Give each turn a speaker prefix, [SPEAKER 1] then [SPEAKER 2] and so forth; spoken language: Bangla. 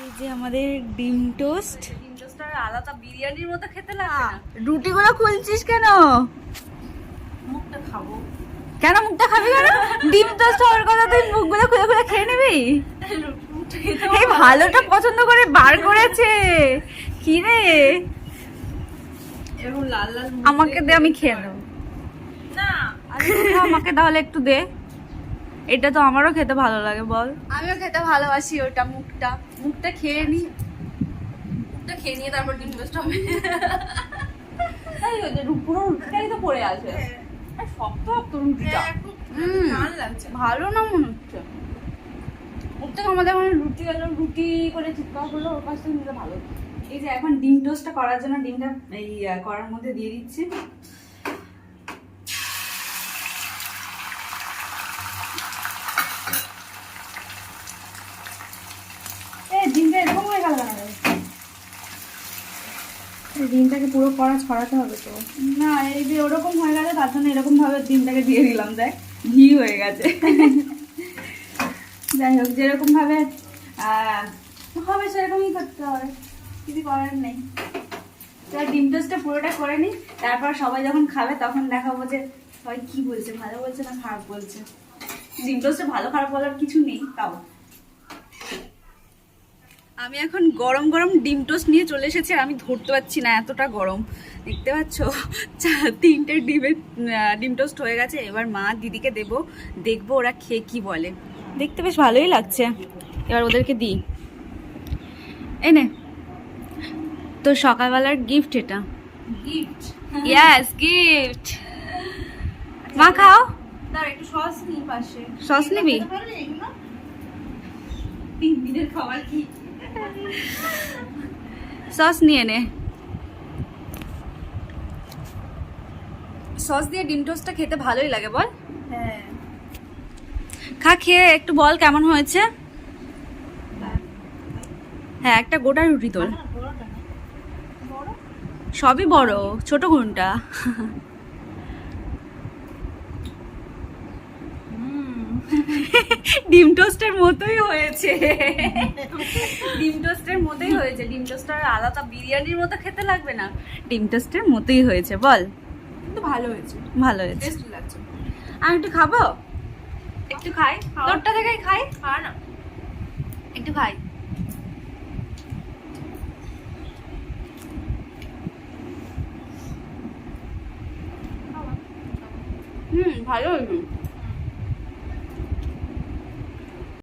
[SPEAKER 1] এই যে আমাদের ডিম টোস্ট।
[SPEAKER 2] ডিম টোস্টটা আলাদা বিরিয়ানির মতো খেতে লাগে না।
[SPEAKER 1] রুটিগুলো খুলছিস কেন?
[SPEAKER 2] মুখটা খাবো।
[SPEAKER 1] কেন মুখটা খাবি কেন? ডিম টোস্ট হওয়ার কথা, তুই মুখগুলো খুলে খুলে খেয়ে নিবি? এই ভালোটা পছন্দ করে বার করেছে। কি রে,
[SPEAKER 2] এরকম লাল লাল
[SPEAKER 1] আমাকে দে, আমি খেয়ে নেবো।
[SPEAKER 2] না,
[SPEAKER 1] আমাকে তাহলে একটু দে। এটা তো আমারও খেতে ভালো লাগে, বল।
[SPEAKER 2] আমিও খেতে ভালোবাসি ওটা। মুখটা
[SPEAKER 1] মুখটা খেয়ে নি।
[SPEAKER 2] মুখটা খেয়ে নিয়ে তারপর ডিম টোস্ট হবে।
[SPEAKER 1] তাই হচ্ছে, পুরো রুটিটাই তো পড়ে আছে। আর শক্ত শক্ত রুটিটা।
[SPEAKER 2] টান লাগছে।
[SPEAKER 1] ভালো না মনে হচ্ছে। ওর থেকে আমাদের এখন রুটি হলো, রুটি করে চিৎকার করলো, ওর কাছ থেকে নিলে ভালো। এই যে এখন ডিম টোস্টটা করার জন্য ডিমটা এই করার মধ্যে দিয়ে দিচ্ছি। ডিমটা এরকম হয়ে গেল কেন? ডিমটাকে পুরো কড়া ছড়াতে হবে তো। না, এই যে ওরকম হয়ে গেছে, তার জন্য এরকম ভাবে ডিমটাকে দিয়ে দিলাম। দেখ, ঘি হয়ে গেছে। যাই হোক, যেরকম ভাবে হবে সেরকমই করতে হবে, কিছু করার নেই। ডিম টোস্টটা পুরোটা করে নিই, তারপর সবাই যখন খাবে তখন দেখাবো যে সবাই কি বলছে, ভালো বলছে না খারাপ বলছে। ডিম টোস্টে ভালো খারাপ বলার কিছু নেই। তাও আমি এখন গরম গরম ডিম টোস্ট নিয়ে চলে এসেছি, আর আমি ধরতে পারছি না, এতটা গরম। দেখতে পাচ্ছ, 3টে ডিম টোস্ট হয়ে গেছে। এবার মা দিদিকে দেখবো ওরা খেয়ে কি বলে। দেখতে বেশ ভালোই লাগছে। এবার ওদেরকে দিই। এই নে তো সকালবেলার গিফট এটা।
[SPEAKER 2] গিফট?
[SPEAKER 1] Yes, gift. মা খাও।
[SPEAKER 2] তার একটু সস নিই পাশে।
[SPEAKER 1] সস নিবি?
[SPEAKER 2] 3 দিনের খাবার কি?
[SPEAKER 1] সস নিয়ে নে। সস দিয়ে ডিম টোস্টটা খেতে ভালোই লাগে, বল।
[SPEAKER 2] হ্যাঁ,
[SPEAKER 1] খা, খেয়ে একটু বল কেমন হয়েছে। হ্যাঁ, একটা গোটা রুটি তোল। সবই বড়, ছোট কোনটা? ডিম টোস্টের মতোই হয়েছে। ডিম টোস্টের মতোই হয়েছে। ডিম টোস্টার আলাদা বিরিয়ানির মতো খেতে লাগবে না, ডিম টোস্টের মতোই হয়েছে, বল।
[SPEAKER 2] কিন্তু ভালো হয়েছে,
[SPEAKER 1] ভালো হয়েছে।
[SPEAKER 2] টেস্টি লাগছে।
[SPEAKER 1] আমি একটু খাবো, একটু খাই। তোরটা থেকেই খাই।
[SPEAKER 2] খাওয়া না,
[SPEAKER 1] একটু খাই। ভালো হয়েছে।